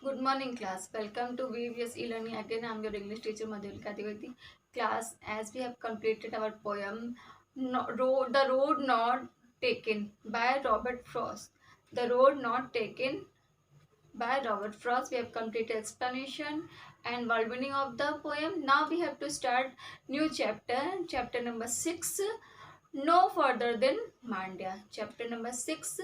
Good morning, class. Welcome to VVS e-learning. Again, I'm your English teacher Madhulika Dwivedi. Class, as we have completed our poem, The Road Not Taken by Robert Frost. The Road Not Taken by Robert Frost. We have completed explanation and world meaning of the poem. Now we have to start new chapter number 6. No further than Mandya. Chapter number 6.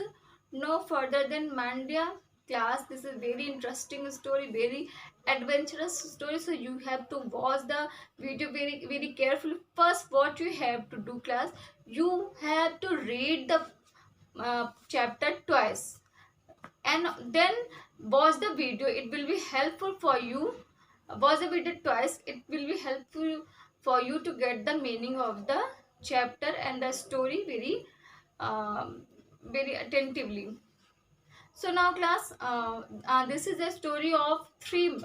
No further than Mandya. Class, this is very interesting story, very adventurous story. So you have to watch the video very carefully. First, what you have to do, class, you have to read the chapter twice and then watch the video. It will be helpful for you. Watch the video twice. It will be helpful for you to get the meaning of the chapter and the story very attentively. So now, class, this is a story of three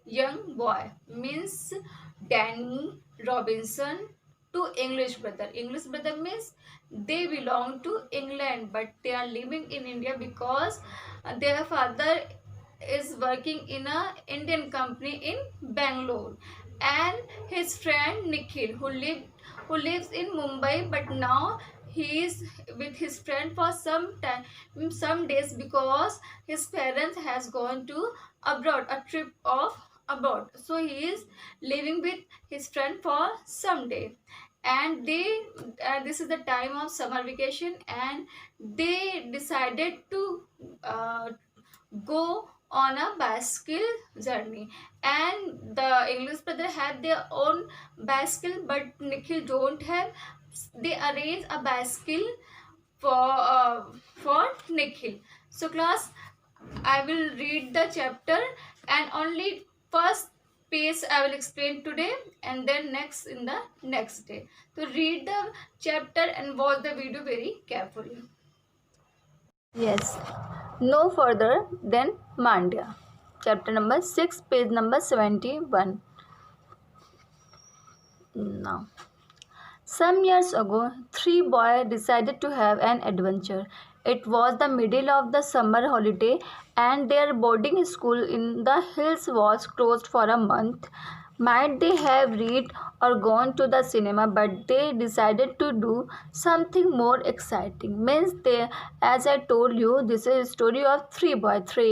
young boy, means Danny, Robinson, two English brother. English brother means they belong to England, but they are living in India because their father is working in a Indian company in Bangalore, and his friend Nikhil, who lives in Mumbai, but now he is with his friend for some days, because his parents has gone to abroad, a trip of abroad. So he is living with his friend for some day, and this is the time of summer vacation, and they decided to go on a bicycle journey. And the English brother had their own bicycle, but Nikhil don't have. They arrange a bicycle for Nikhil. So class, I will read the chapter, and only first page I will explain today, and then next in the next day. So read the chapter and watch the video very carefully. Yes. No further than Mandya. Chapter number 6, page number 71. Now, some years ago, three boys decided to have an adventure. It was the middle of the summer holiday, and their boarding school in the hills was closed for a month. Might they have read or gone to the cinema, but they decided to do something more exciting. Means they, as I told you, this is a story of three two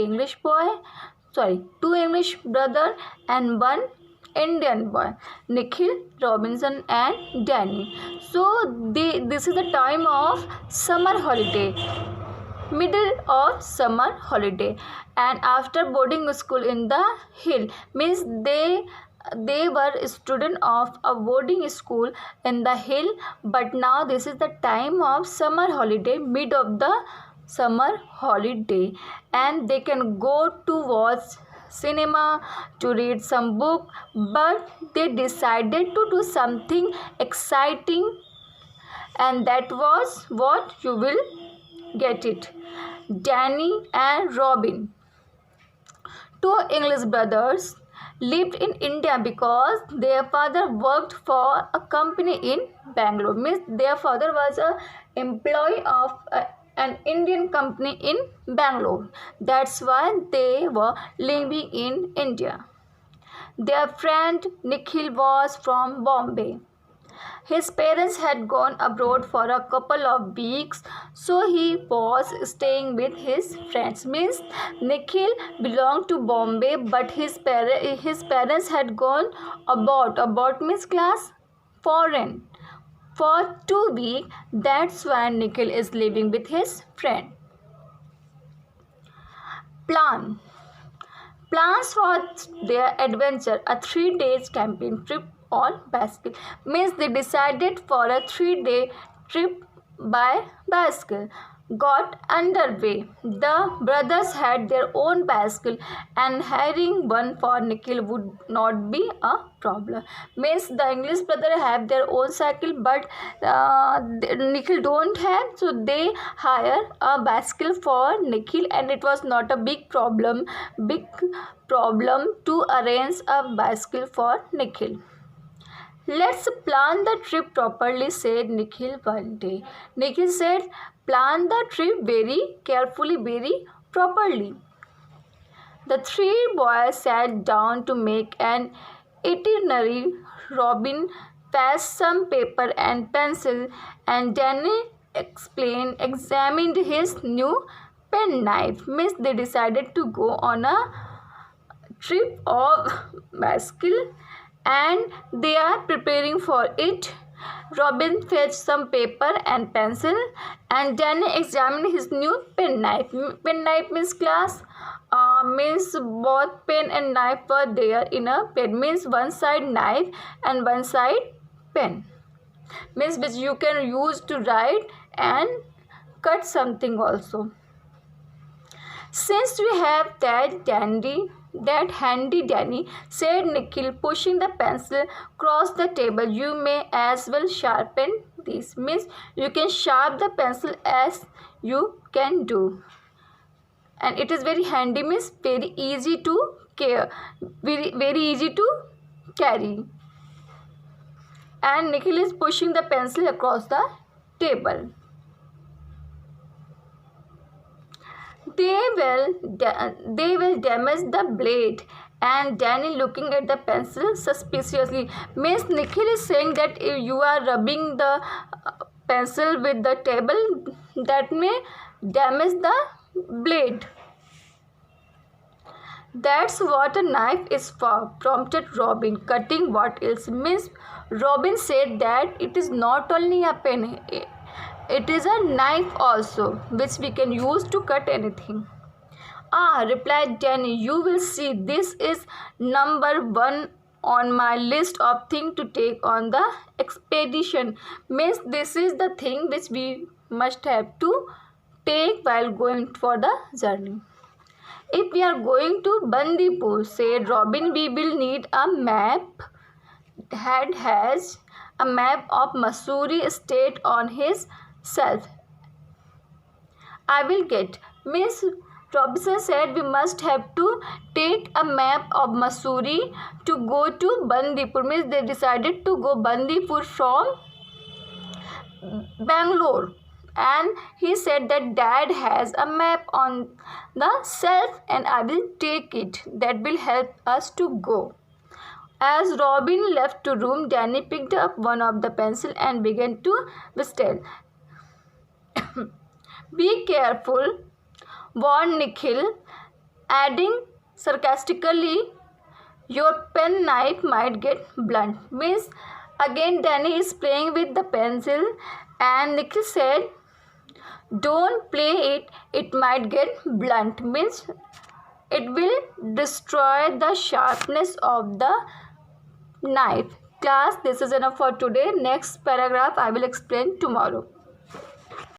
English brother and one Indian boy, Nikhil, Robinson, and Danny. So this is the time of summer holiday, middle of summer holiday, and after boarding school in the hill, means they were a student of a boarding school in the hill, but now this is the time of summer holiday, mid of the summer holiday, and they can go to watch cinema, to read some book, but they decided to do something exciting, and that was what you will get it. Danny and Robin, two English brothers, lived in India because their father worked for a company in Bangalore. Means their father was a employee of an Indian company in Bangalore. That's why they were living in India. Their friend Nikhil was from Bombay. His parents had gone abroad for a couple of weeks, so he was staying with his friends. Means Nikhil belonged to Bombay, but his parents had gone abroad. Abroad means class foreign for 2 weeks. That's why Nikhil is living with his friend. Plans for their adventure, a 3 day camping trip on bicycle. Means they decided for a 3 day trip by bicycle. Got underway. The brothers had their own bicycle, and hiring one for Nikhil would not be a problem. Means the English brother have their own cycle, but Nikhil don't have, so they hire a bicycle for Nikhil, and it was not a big problem to arrange a bicycle for Nikhil. Let's plan the trip properly, said Nikhil one day. Nikhil said, plan the trip very carefully, very properly. The three boys sat down to make an itinerary. Robin passed some paper and pencil, and Danny examined his new penknife. Miss, they decided to go on a trip of bicycle, and they are preparing for it. Robin fetched some paper and pencil, and Danny examined his new penknife. Penknife means class. Means both pen and knife were there in a pen. Means one side knife and one side pen. Means which you can use to write and cut something also. Since we have that handy Danny, said Nikhil, pushing the pencil across the table, you may as well sharpen this. Means you can sharpen the pencil as you can do. And it is very handy, means very easy to very easy to carry. And Nikhil is pushing the pencil across the table. They will damage the blade. And Danny looking at the pencil suspiciously. Means Nikhil is saying that if you are rubbing the pencil with the table, that may damage the blade. That's what a knife is for, prompted Robin. Cutting what else? Means Robin said that it is not only a pen, it is a knife also, which we can use to cut anything. Ah, replied Danny, you will see, this is number 1 on my list of things to take on the expedition. Means this is the thing which we must have to take while going for the journey. If we are going to Bandipur, said Robin, we will need a map that has a map of Mussoorie state on his shelf. I will get. Miss Robinson said we must have to take a map of Mussoorie to go to Bandipur. Means they decided to go Bandipur from Bangalore. And he said that Dad has a map on the shelf and I will take it. That will help us to go. As Robin left the room, Danny picked up one of the pencil and began to whistle. Be careful, warned Nikhil, adding sarcastically, your pen knife might get blunt. Means again Danny is playing with the pencil and Nikhil said, don't play it, it might get blunt. Means it will destroy the sharpness of the knife. Class, this is enough for today. Next paragraph I will explain tomorrow.